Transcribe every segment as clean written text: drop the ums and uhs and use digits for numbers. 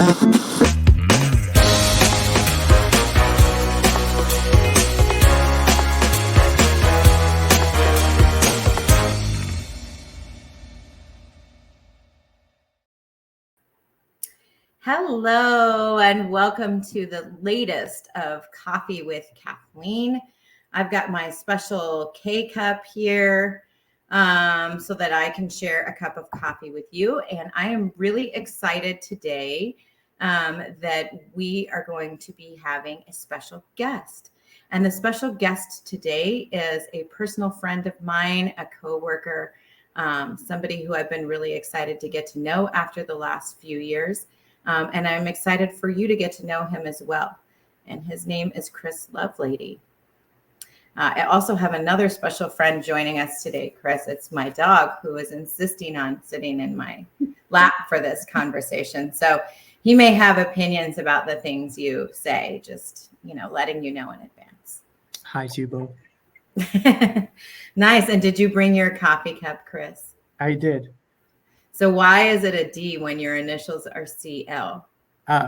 Hello, and welcome to the latest of Coffee with Kathleen. I've got my special K-Cup here so that I can share a cup of coffee with you. And I am really excited today that we are going to be having a special guest. And the special guest today is a personal friend of mine, a coworker, somebody who I've been really excited to get to know after the last few years. And I'm excited for you to get to know him as well. And his name is Chris Lovelady. I also have another special friend joining us today, Chris. It's my dog who is insisting on sitting in my lap for this conversation. So he may have opinions about the things you say, just, letting you know in advance. Hi, Tubo. Nice. And did you bring your coffee cup, Chris? I did. So why is it a D when your initials are CL?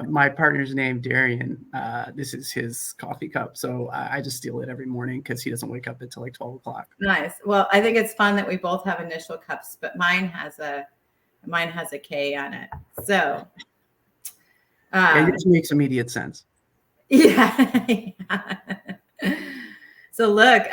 My partner's name, Darian. This is his coffee cup. So I just steal it every morning because he doesn't wake up until like 12 o'clock. Nice. Well, I think it's fun that we both have initial cups, but mine has a K on it. So it just makes immediate sense. Yeah. So look,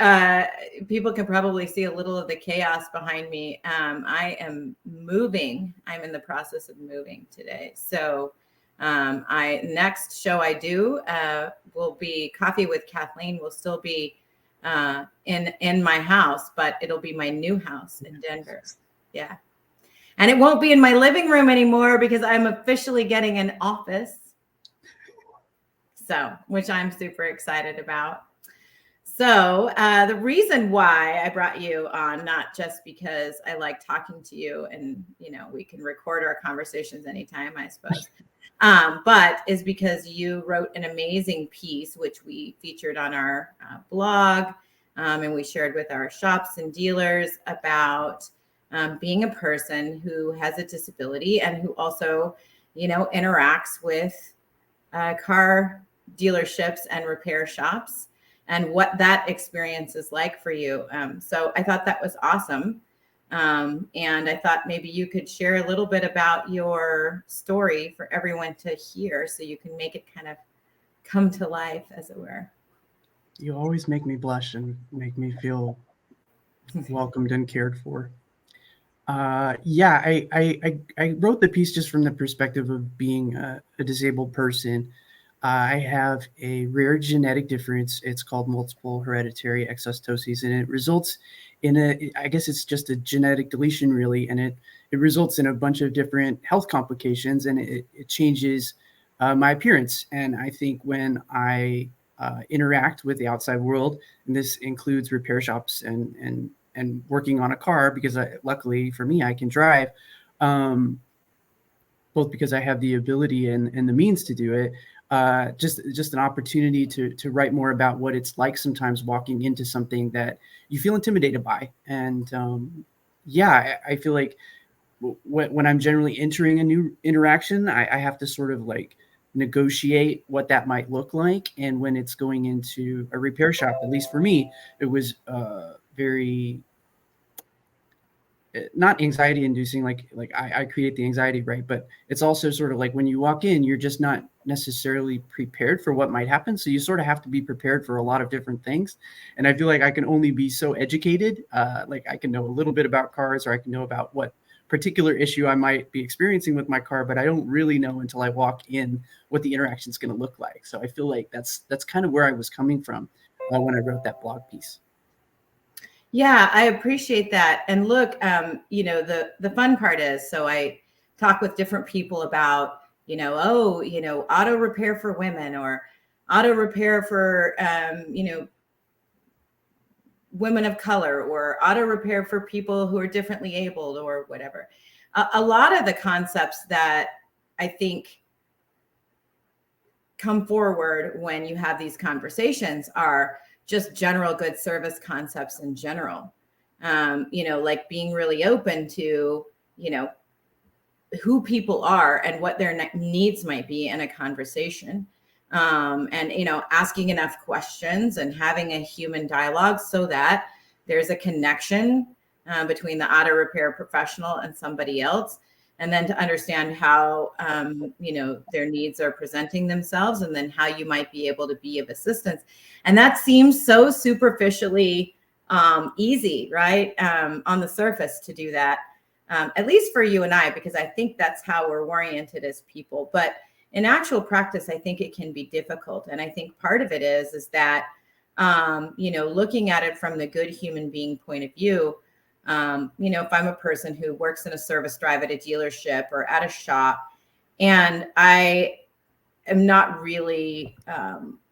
people can probably see a little of the chaos behind me. I am moving. I'm in the process of moving today. So next show I do will be Coffee with Kathleen. Will still be in my house, but it'll be my new house in Denver. Yeah. And it won't be in my living room anymore because I'm officially getting an office. So, which I'm super excited about. So the reason why I brought you on, not just because I like talking to you and, we can record our conversations anytime, I suppose, but is because you wrote an amazing piece, which we featured on our blog and we shared with our shops and dealers about being a person who has a disability and who also, interacts with car dealerships and repair shops, and what that experience is like for you. So I thought that was awesome. And I thought maybe you could share a little bit about your story for everyone to hear so you can make it kind of come to life, as it were. You always make me blush and make me feel welcomed and cared for. I wrote the piece just from the perspective of being a disabled person. I have a rare genetic difference. It's called multiple hereditary exostosis, and it results in I guess it's just a genetic deletion, really, and it results in a bunch of different health complications, and it changes my appearance. And I think when I interact with the outside world, and this includes repair shops and working on a car, because luckily for me, I can drive, both because I have the ability and the means to do it. Just an opportunity to write more about what it's like sometimes walking into something that you feel intimidated by. And I feel like when I'm generally entering a new interaction, I have to sort of like negotiate what that might look like. And when it's going into a repair shop, at least for me, it was very not anxiety inducing, like I create the anxiety, right? But it's also sort of like when you walk in, you're just not necessarily prepared for what might happen. So you sort of have to be prepared for a lot of different things. And I feel like I can only be so educated. Like I can know a little bit about cars, or I can know about what particular issue I might be experiencing with my car, but I don't really know until I walk in what the interaction is going to look like. So I feel like that's kind of where I was coming from when I wrote that blog piece. Yeah, I appreciate that. And look, the fun part is, so I talk with different people about, auto repair for women, or auto repair for, women of color, or auto repair for people who are differently abled, or whatever. A lot of the concepts that I think come forward when you have these conversations are just general good service concepts in general. Like being really open to, who people are and what their needs might be in a conversation. And, asking enough questions and having a human dialogue so that there's a connection between the auto repair professional and somebody else. And then to understand how, their needs are presenting themselves, and then how you might be able to be of assistance. And that seems so superficially easy, right? On the surface to do that, at least for you and I, because I think that's how we're oriented as people. But in actual practice, I think it can be difficult. And I think part of it is that, looking at it from the good human being point of view, if I'm a person who works in a service drive at a dealership or at a shop, and I am not really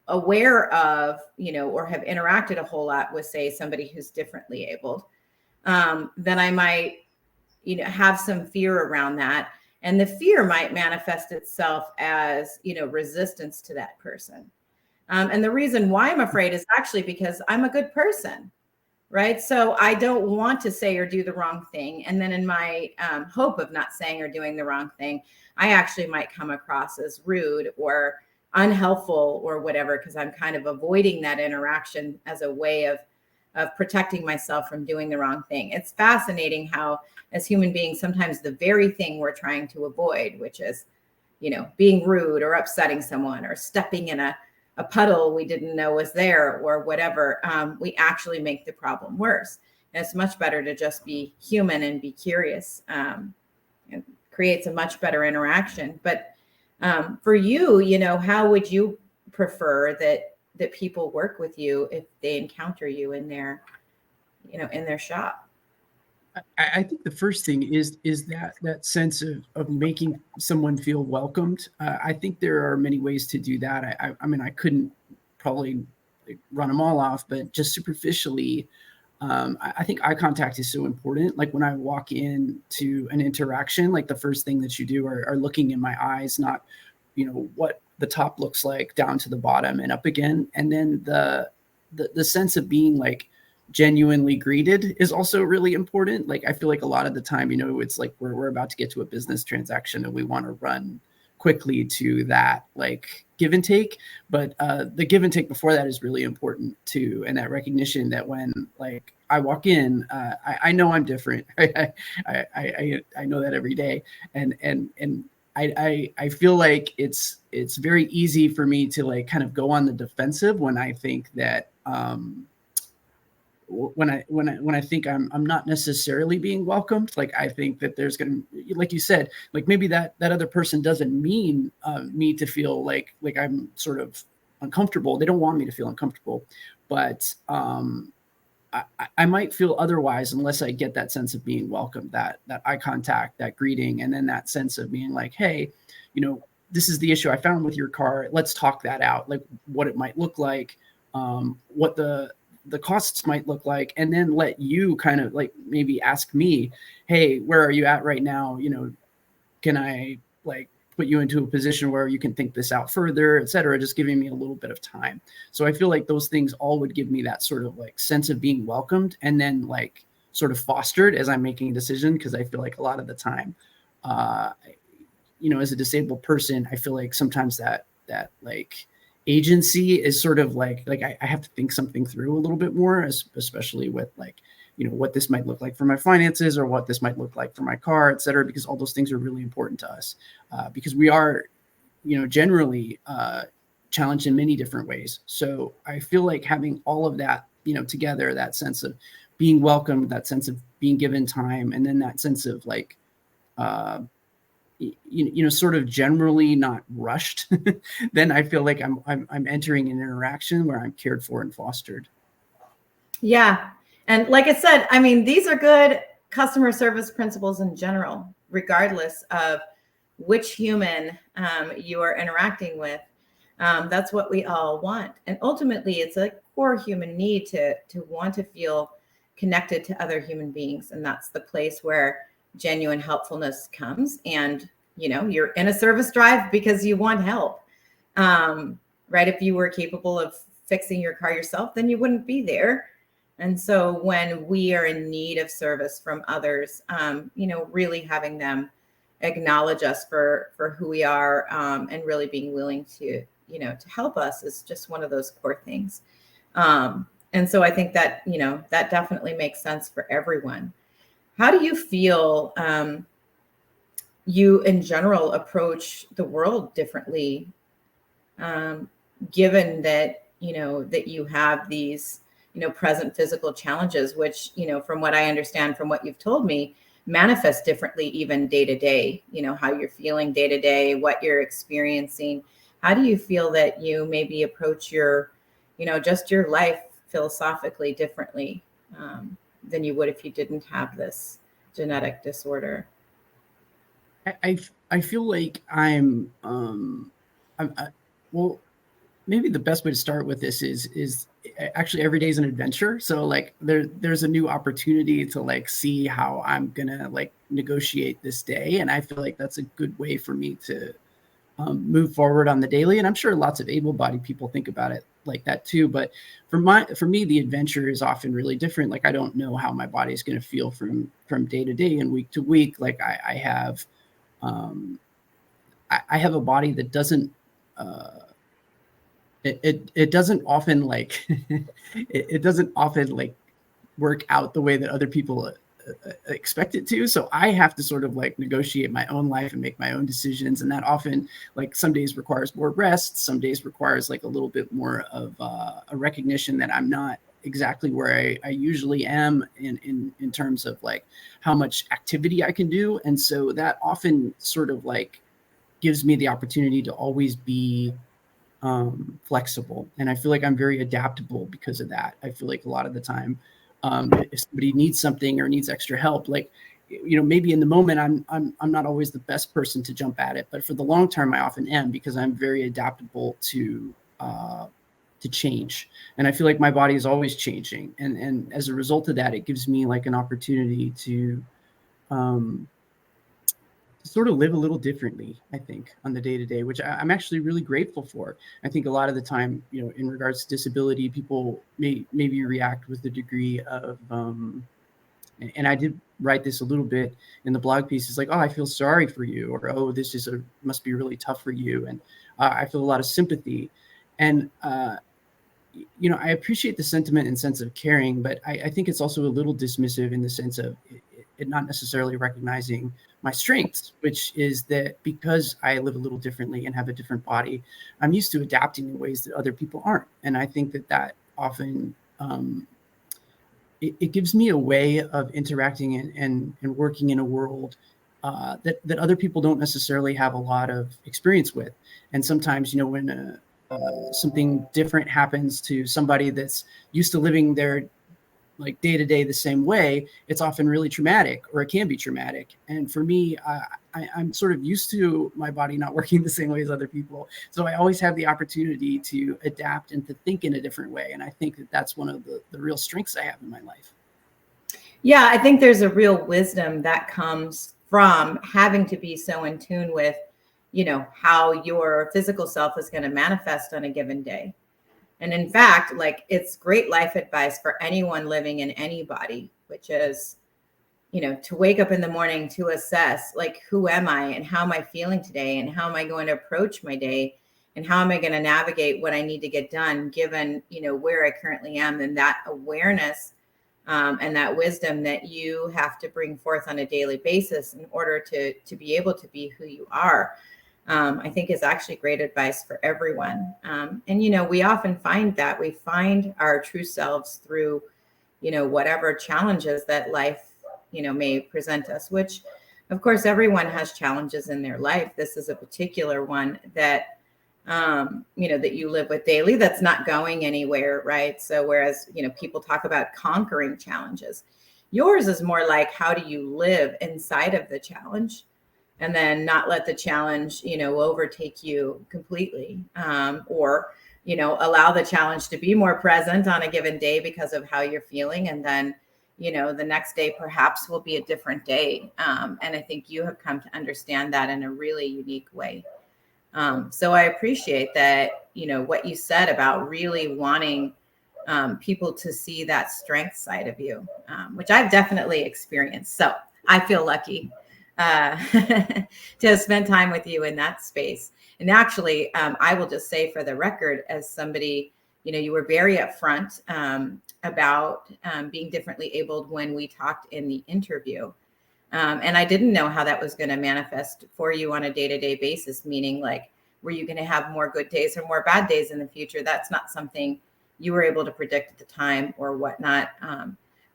aware of, or have interacted a whole lot with, say, somebody who's differently abled, then I might, have some fear around that. And the fear might manifest itself as, resistance to that person. And the reason why I'm afraid is actually because I'm a good person, right? So I don't want to say or do the wrong thing. And then in my hope of not saying or doing the wrong thing, I actually might come across as rude or unhelpful or whatever, because I'm kind of avoiding that interaction as a way of protecting myself from doing the wrong thing. It's fascinating how, as human beings, sometimes the very thing we're trying to avoid, which is, being rude or upsetting someone or stepping in a puddle we didn't know was there or whatever, we actually make the problem worse. And it's much better to just be human and be curious. It creates a much better interaction. But for you, how would you prefer that people work with you if they encounter you in their shop? I think the first thing is that sense of making someone feel welcomed. I think there are many ways to do that. I mean, I couldn't probably run them all off, but just superficially, I think eye contact is so important. Like when I walk into an interaction, like the first thing that you do are looking in my eyes, not, what the top looks like down to the bottom and up again. And then the sense of being like genuinely greeted is also really important. Like, I feel like a lot of the time, it's like we're about to get to a business transaction and we want to run quickly to that like give and take. But the give and take before that is really important too. And that recognition that when like I walk in, I know I'm different. I know that every day. And I feel like it's very easy for me to like kind of go on the defensive when I think that, when I think I'm not necessarily being welcomed. Like I think that there's gonna, like you said, like maybe that other person doesn't mean me to feel like I'm sort of uncomfortable. They don't want me to feel uncomfortable, but I might feel otherwise unless I get that sense of being welcomed, that eye contact, that greeting, and then that sense of being like, hey, this is the issue I found with your car. Let's talk that out, like what it might look like, what the costs might look like, and then let you kind of like maybe ask me, hey, where are you at right now? Can I like put you into a position where you can think this out further, et cetera, just giving me a little bit of time. So I feel like those things all would give me that sort of like sense of being welcomed and then like sort of fostered as I'm making a decision. Cause I feel like a lot of the time, as a disabled person, I feel like sometimes that like agency is sort of like I have to think something through a little bit more, especially with like, what this might look like for my finances or what this might look like for my car, et cetera, because all those things are really important to us because we are, generally challenged in many different ways. So I feel like having all of that, together, that sense of being welcomed, that sense of being given time, and then that sense of like, sort of generally not rushed, then I feel like I'm entering an interaction where I'm cared for and fostered. Yeah. And like I said, I mean, these are good customer service principles in general, regardless of which human you are interacting with. That's what we all want. And ultimately, it's a core human need to want to feel connected to other human beings. And that's the place where genuine helpfulness comes. And, you're in a service drive because you want help, right? If you were capable of fixing your car yourself, then you wouldn't be there. And so when we are in need of service from others, really having them acknowledge us for who we are, and really being willing to, to help us is just one of those core things. And so I think that, that definitely makes sense for everyone. How do you feel you in general approach the world differently, given that, that you have these, present physical challenges, which, from what I understand, from what you've told me, manifest differently even day to day, how you're feeling day to day, what you're experiencing. How do you feel that you maybe approach your, just your life philosophically differently than you would if you didn't have this genetic disorder? I feel like well, maybe the best way to start with this is actually every day is an adventure. So like there's a new opportunity to like see how I'm gonna like negotiate this day, and I feel like that's a good way for me to move forward on the daily. And I'm sure lots of able-bodied people think about it like that too. But for me, the adventure is often really different. Like I don't know how my body is going to feel from day to day and week to week. Like I have a body that doesn't it doesn't often like it doesn't often like work out the way that other people expect it to. So I have to sort of like negotiate my own life and make my own decisions. And that often like some days requires more rest. Some days requires like a little bit more of a recognition that I'm not exactly where I usually am in terms of like how much activity I can do. And so that often sort of like gives me the opportunity to always be flexible. And I feel like I'm very adaptable because of that. I feel like a lot of the time, if somebody needs something or needs extra help, like, maybe in the moment I'm not always the best person to jump at it, but for the long term, I often am because I'm very adaptable to change. And I feel like my body is always changing. And as a result of that, it gives me like an opportunity to sort of live a little differently, I think, on the day-to-day, which I'm actually really grateful for. I think a lot of the time, in regards to disability, people maybe react with a degree of, and I did write this a little bit in the blog piece. It's like, oh, I feel sorry for you, or, oh, this is must be really tough for you. And I feel a lot of sympathy. And, I appreciate the sentiment and sense of caring, but I think it's also a little dismissive in the sense of it not necessarily recognizing my strengths, which is that because I live a little differently and have a different body, I'm used to adapting in ways that other people aren't. And I think that often it gives me a way of interacting and working in a world that other people don't necessarily have a lot of experience with. And sometimes, when something different happens to somebody that's used to living their like day to day the same way, it's often really traumatic, or it can be traumatic. And for me, I'm sort of used to my body not working the same way as other people. So I always have the opportunity to adapt and to think in a different way. And I think that that's one of the real strengths I have in my life. Yeah, I think there's a real wisdom that comes from having to be so in tune with, how your physical self is going to manifest on a given day. And in fact, like it's great life advice for anyone living in any body, which is, to wake up in the morning to assess like, who am I and how am I feeling today? And how am I going to approach my day? And how am I going to navigate what I need to get done given, where I currently am? And that awareness and that wisdom that you have to bring forth on a daily basis in order to be able to be who you are. I think is actually great advice for everyone. And, we often find that we find our true selves through, whatever challenges that life, may present us, which of course, everyone has challenges in their life. This is a particular one that, that you live with daily, that's not going anywhere. Right. So whereas, people talk about conquering challenges, yours is more like, how do you live inside of the challenge? And then not let the challenge, overtake you completely, or, allow the challenge to be more present on a given day because of how you're feeling. And then, the next day perhaps will be a different day. And I think you have come to understand that in a really unique way. So I appreciate that, what you said about really wanting people to see that strength side of you, which I've definitely experienced. So I feel lucky. to spend time with you in that space. And actually, I will just say for the record, as somebody, you were very upfront about being differently abled when we talked in the interview. And I didn't know how that was going to manifest for you on a day-to-day basis, meaning like, were you going to have more good days or more bad days in the future? That's not something you were able to predict at the time or whatnot.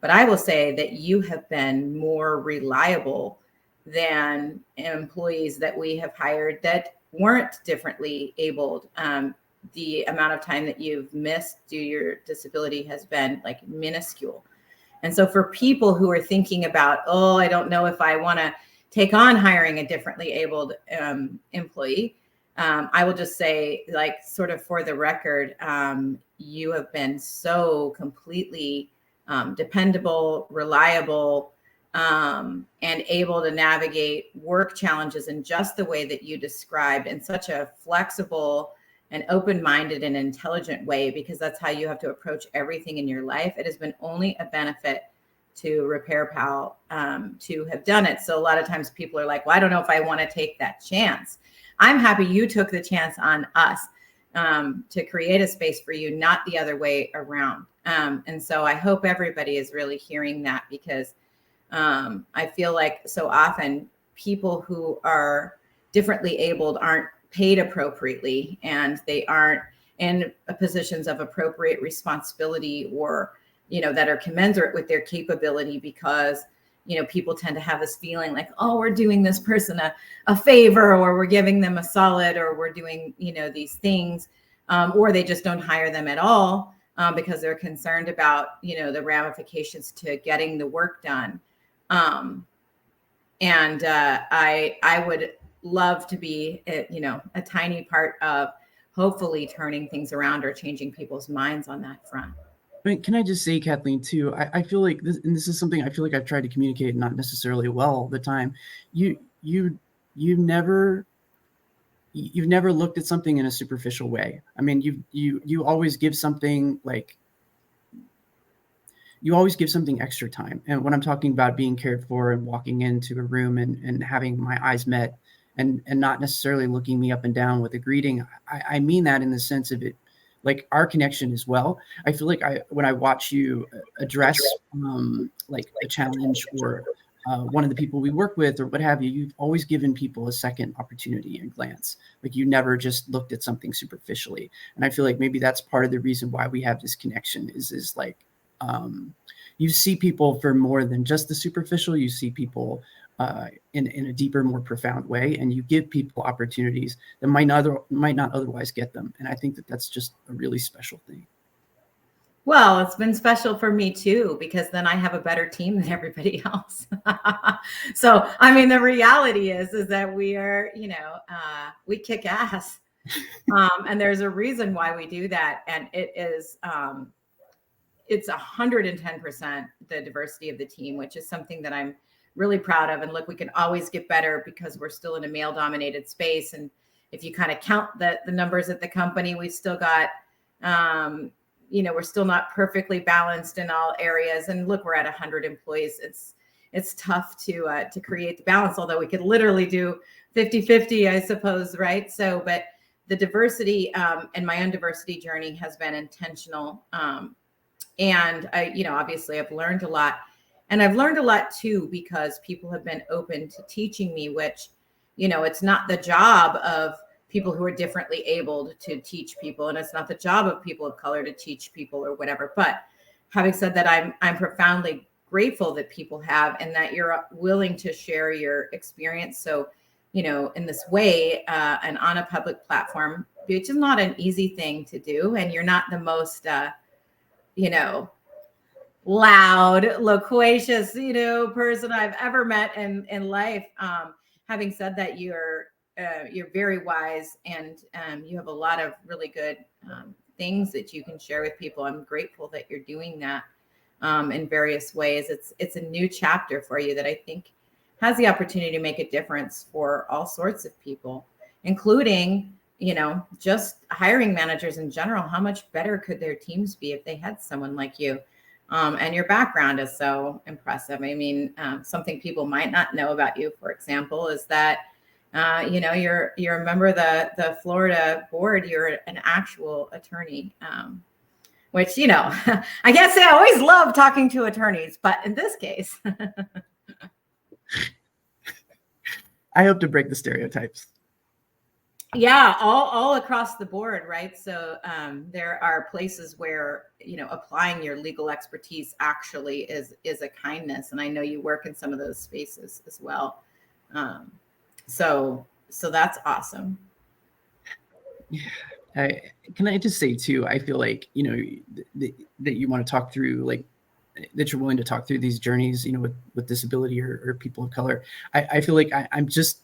But I will say that you have been more reliable than employees that we have hired that weren't differently abled. The amount of time that you've missed due to your disability has been like minuscule. And so for people who are thinking about, oh, I don't know if I want to take on hiring a differently abled employee, I will just say, like, sort of for the record, you have been so completely dependable, reliable, and able to navigate work challenges in just the way that you described, in such a flexible and open-minded and intelligent way, because that's how you have to approach everything in your life. It has been only a benefit to RepairPal to have done it. So a lot of times people are like, well, I don't know if I want to take that chance. I'm happy you took the chance on us to create a space for you, not the other way around. And so I hope everybody is really hearing that, because I feel like so often people who are differently abled aren't paid appropriately, and they aren't in positions of appropriate responsibility, or, that are commensurate with their capability, because, people tend to have this feeling like, oh, we're doing this person a favor, or we're giving them a solid, or we're doing, these things, or they just don't hire them at all because they're concerned about, the ramifications to getting the work done. And I would love to be, a tiny part of hopefully turning things around or changing people's minds on that front. I mean, can I just say, Kathleen, too, I feel like this, and this is something I feel like I've tried to communicate not necessarily well all the time. You've never looked at something in a superficial way. I mean, you always give something extra time. And when I'm talking about being cared for and walking into a room and having my eyes met and not necessarily looking me up and down with a greeting, I mean that in the sense of it, like our connection as well. I feel like when I watch you address like a challenge or one of the people we work with or what have you, you've always given people a second opportunity and glance. Like you never just looked at something superficially. And I feel like maybe that's part of the reason why we have this connection is like, you see people for more than just the superficial. You see people in a deeper, more profound way, and you give people opportunities that might not otherwise get them. And I think that that's just a really special thing. Well, it's been special for me too, because then I have a better team than everybody else. So, I mean, the reality is that we are, we kick ass. And there's a reason why we do that. And it is, it's 110% the diversity of the team, which is something that I'm really proud of. And look, we can always get better because we're still in a male dominated space. And if you kind of count the numbers at the company, we've still got, we're still not perfectly balanced in all areas. And look, we're at 100 employees. It's tough to create the balance, although we could literally do 50-50, I suppose. Right. So, but the diversity and my own diversity journey has been intentional. And I, obviously I've learned a lot, and I've learned a lot too, because people have been open to teaching me, which, it's not the job of people who are differently abled to teach people. And it's not the job of people of color to teach people or whatever. But having said that, I'm profoundly grateful that people have, and that you're willing to share your experience. So, in this way, and on a public platform, which is not an easy thing to do. And you're not the most, loud, loquacious, person I've ever met in life. Having said that, you're very wise, and you have a lot of really good things that you can share with people. I'm grateful that you're doing that in various ways. It's a new chapter for you that I think has the opportunity to make a difference for all sorts of people, including, just hiring managers in general. How much better could their teams be if they had someone like you? And your background is so impressive. I mean, something people might not know about you, for example, is that you're a member of the Florida board. You're an actual attorney, which I can't say I always love talking to attorneys, but in this case, I hope to break the stereotypes. Yeah, all across the board, right? So there are places where applying your legal expertise actually is a kindness, and I know you work in some of those spaces as well. So that's awesome. Can I just say too? I feel like that you want to talk through, like that you're willing to talk through these journeys, with disability or people of color. I feel like I'm just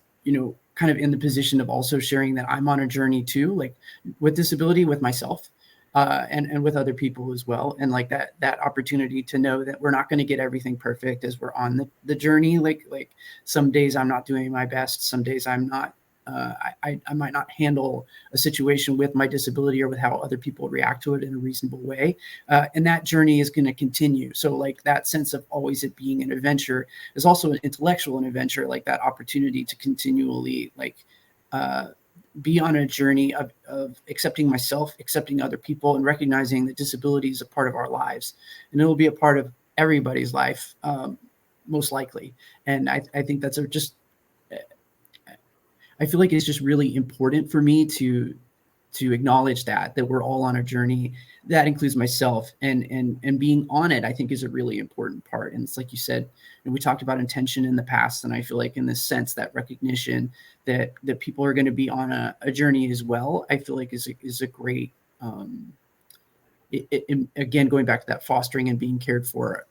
kind of in the position of also sharing that I'm on a journey too, like with disability, with myself, and with other people as well. And like that opportunity to know that we're not going to get everything perfect as we're on the journey. Like some days I'm not doing my best. Some days I'm not, I might not handle a situation with my disability or with how other people react to it in a reasonable way. And that journey is going to continue. So like that sense of always it being an adventure is also an intellectual adventure, like that opportunity to continually be on a journey of accepting myself, accepting other people, and recognizing that disability is a part of our lives. And it will be a part of everybody's life, most likely. And I think that's I feel like it's just really important for me to acknowledge that we're all on a journey. That includes myself, and being on it, I think, is a really important part. And it's like you said, we talked about intention in the past, and I feel like in this sense, that recognition that people are going to be on a journey as well, I feel like is a great, again, going back to that fostering and being cared for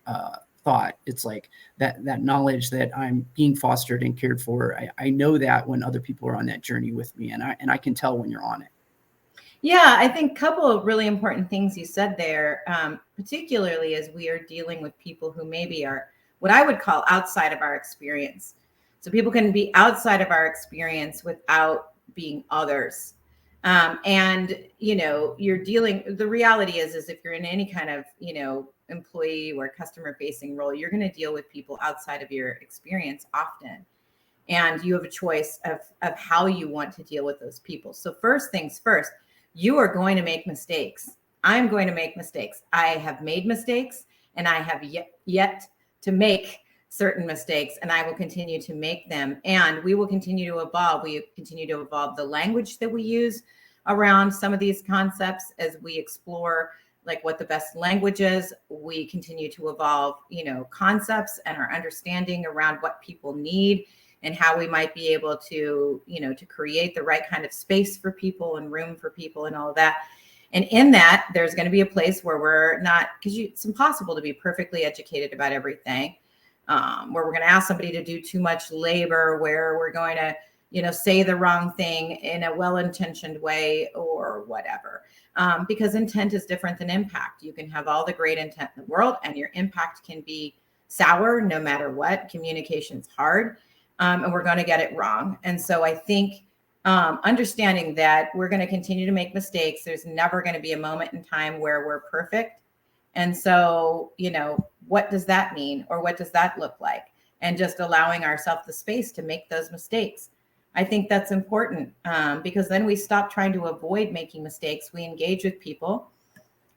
thought. It's like that knowledge that I'm being fostered and cared for. I know that when other people are on that journey with me, and I can tell when you're on it. Yeah, I think a couple of really important things you said there, particularly as we are dealing with people who maybe are what I would call outside of our experience. So people can be outside of our experience without being others. And the reality is if you're in any kind of, employee or customer facing role, you're going to deal with people outside of your experience often. And you have a choice of how you want to deal with those people. So first things first, you are going to make mistakes. I'm going to make mistakes. I have made mistakes, and I have yet to make certain mistakes, and I will continue to make them. And we will continue to evolve. We continue to evolve the language that we use around some of these concepts as we explore like what the best language is. We continue to evolve, concepts and our understanding around what people need and how we might be able to, to create the right kind of space for people and room for people and all of that. And in that, there's going to be a place where we're not, because it's impossible to be perfectly educated about everything, where we're going to ask somebody to do too much labor, where we're going to, say the wrong thing in a well-intentioned way or whatever. Because intent is different than impact. You can have all the great intent in the world, and your impact can be sour no matter what. Communication's hard. And we're going to get it wrong. And so I think understanding that we're going to continue to make mistakes. There's never going to be a moment in time where we're perfect. And so, what does that mean? Or what does that look like? And just allowing ourselves the space to make those mistakes. I think that's important because then we stop trying to avoid making mistakes. We engage with people,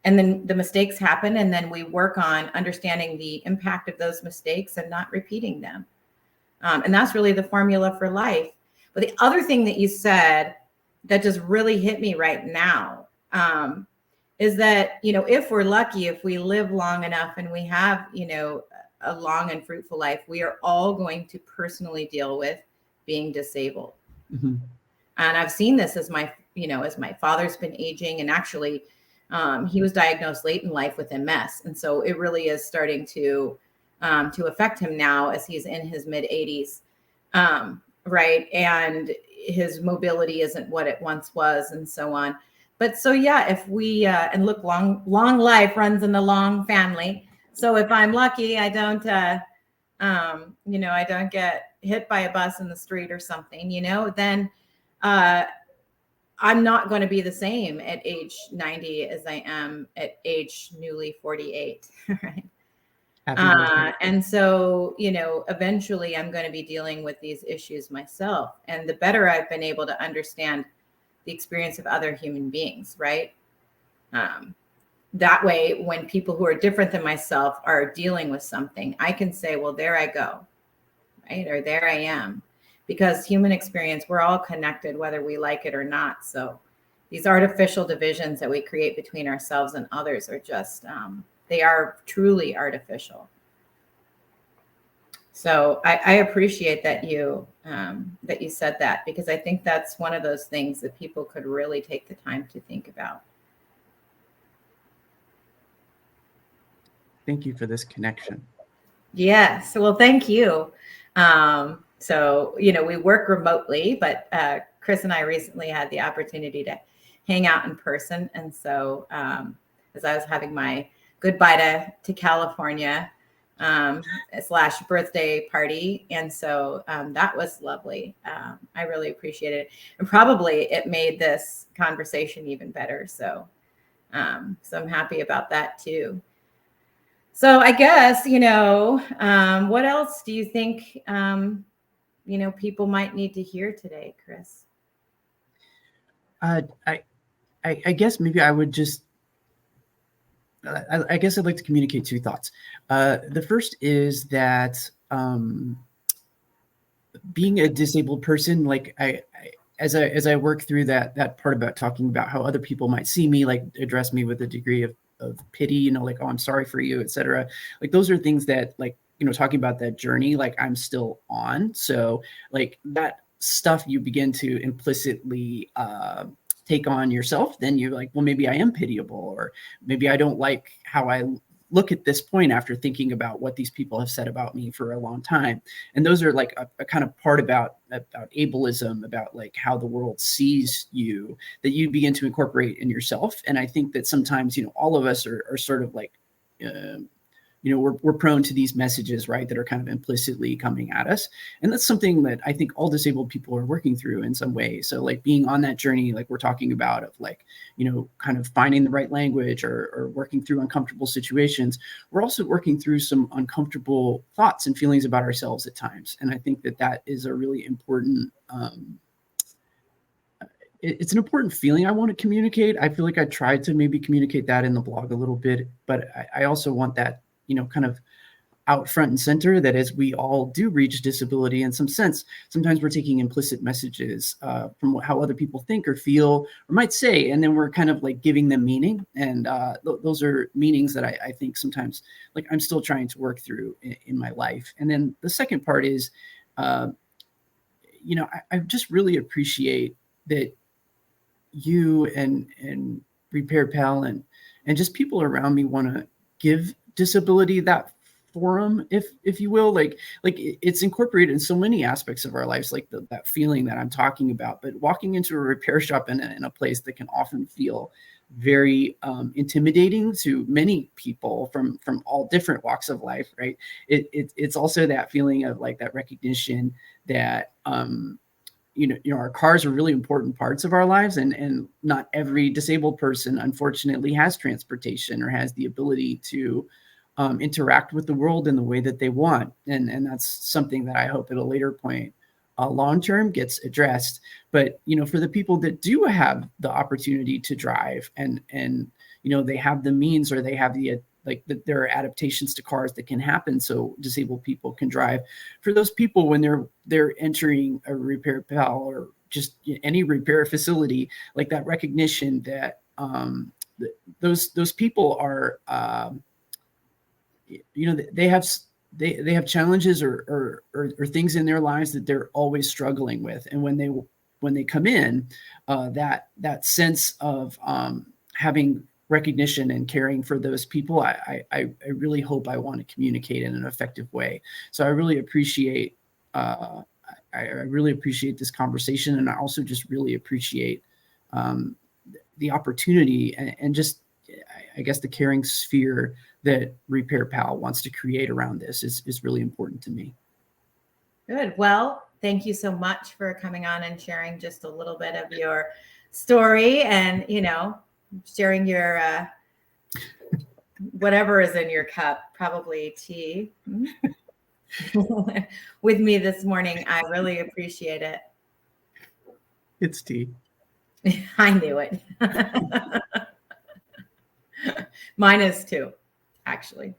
and then the mistakes happen. And then we work on understanding the impact of those mistakes and not repeating them. And that's really the formula for life. But the other thing that you said that just really hit me right now is that, if we're lucky, if we live long enough and we have, a long and fruitful life, we are all going to personally deal with being disabled. Mm-hmm. And I've seen this as my father's been aging, and actually he was diagnosed late in life with MS. And so it really is starting to affect him now as he's in his mid 80s. Right. And his mobility isn't what it once was, and so on. But so, yeah, if we, and look, long life runs in the long family. So if I'm lucky, I don't, I don't get hit by a bus in the street or something, then I'm not going to be the same at age 90 as I am at age newly 48, right? Happy birthday. And so, eventually I'm going to be dealing with these issues myself. And the better I've been able to understand the experience of other human beings, right? That way, when people who are different than myself are dealing with something, I can say, well, there I go, right? Or there I am. Because human experience, we're all connected, whether we like it or not. So these artificial divisions that we create between ourselves and others are just, they are truly artificial. So I appreciate that you said that, because I think that's one of those things that people could really take the time to think about. Thank you for this connection. Yes. Well, thank you. So, we work remotely, but Chris and I recently had the opportunity to hang out in person. And so as I was having my goodbye to California / birthday party. And so that was lovely. I really appreciated it. And probably it made this conversation even better. So I'm happy about that too. So I guess, what else do you think, people might need to hear today, Chris? I guess maybe I would just, I guess I'd like to communicate two thoughts. The first is that being a disabled person, like as I work through that part about talking about how other people might see me, like address me with a degree of pity, like, oh, I'm sorry for you, etc. Like those are things that, like, talking about that journey, like I'm still on. So like that stuff you begin to implicitly take on yourself, then you're like, well, maybe I am pitiable, or maybe I don't like how I look at this point after thinking about what these people have said about me for a long time. And those are like a kind of part about ableism, about like how the world sees you, that you begin to incorporate in yourself. And I think that sometimes, all of us are sort of like, we're prone to these messages, right, that are kind of implicitly coming at us. And that's something that I think all disabled people are working through in some way. So like being on that journey, like we're talking about, of like, kind of finding the right language, or working through uncomfortable situations. We're also working through some uncomfortable thoughts and feelings about ourselves at times. And I think that is a really important, it's an important feeling I want to communicate. I feel like I tried to maybe communicate that in the blog a little bit, but I also want that, kind of out front and center, that as we all do reach disability in some sense, sometimes we're taking implicit messages from how other people think or feel or might say, and then we're kind of like giving them meaning. And those are meanings that I think sometimes, like, I'm still trying to work through in my life. And then the second part is, I just really appreciate that you and RepairPal and just people around me want to give disability that forum, if you will, like it's incorporated in so many aspects of our lives, like that feeling that I'm talking about. But walking into a repair shop in a place that can often feel very intimidating to many people from all different walks of life, right? It's also that feeling of like that recognition that our cars are really important parts of our lives, and not every disabled person, unfortunately, has transportation or has the ability to interact with the world in the way that they want. And that's something that I hope at a later point, long term, gets addressed. But for the people that do have the opportunity to drive, and they have the means, or they have the there are adaptations to cars that can happen so disabled people can drive. For those people, when they're entering a RepairPal or just any repair facility, like that recognition that those people are, they have challenges or things in their lives that they're always struggling with. And when they come in, that sense of having recognition and caring for those people, I really hope I want to communicate in an effective way. So I really appreciate this conversation, and I also just really appreciate the opportunity and just, I guess, the caring sphere that RepairPal wants to create around this is really important to me. Good. Well, thank you so much for coming on and sharing just a little bit of your story and, sharing your whatever is in your cup, probably tea, with me this morning. I really appreciate it. It's tea. I knew it. Mine is too, actually.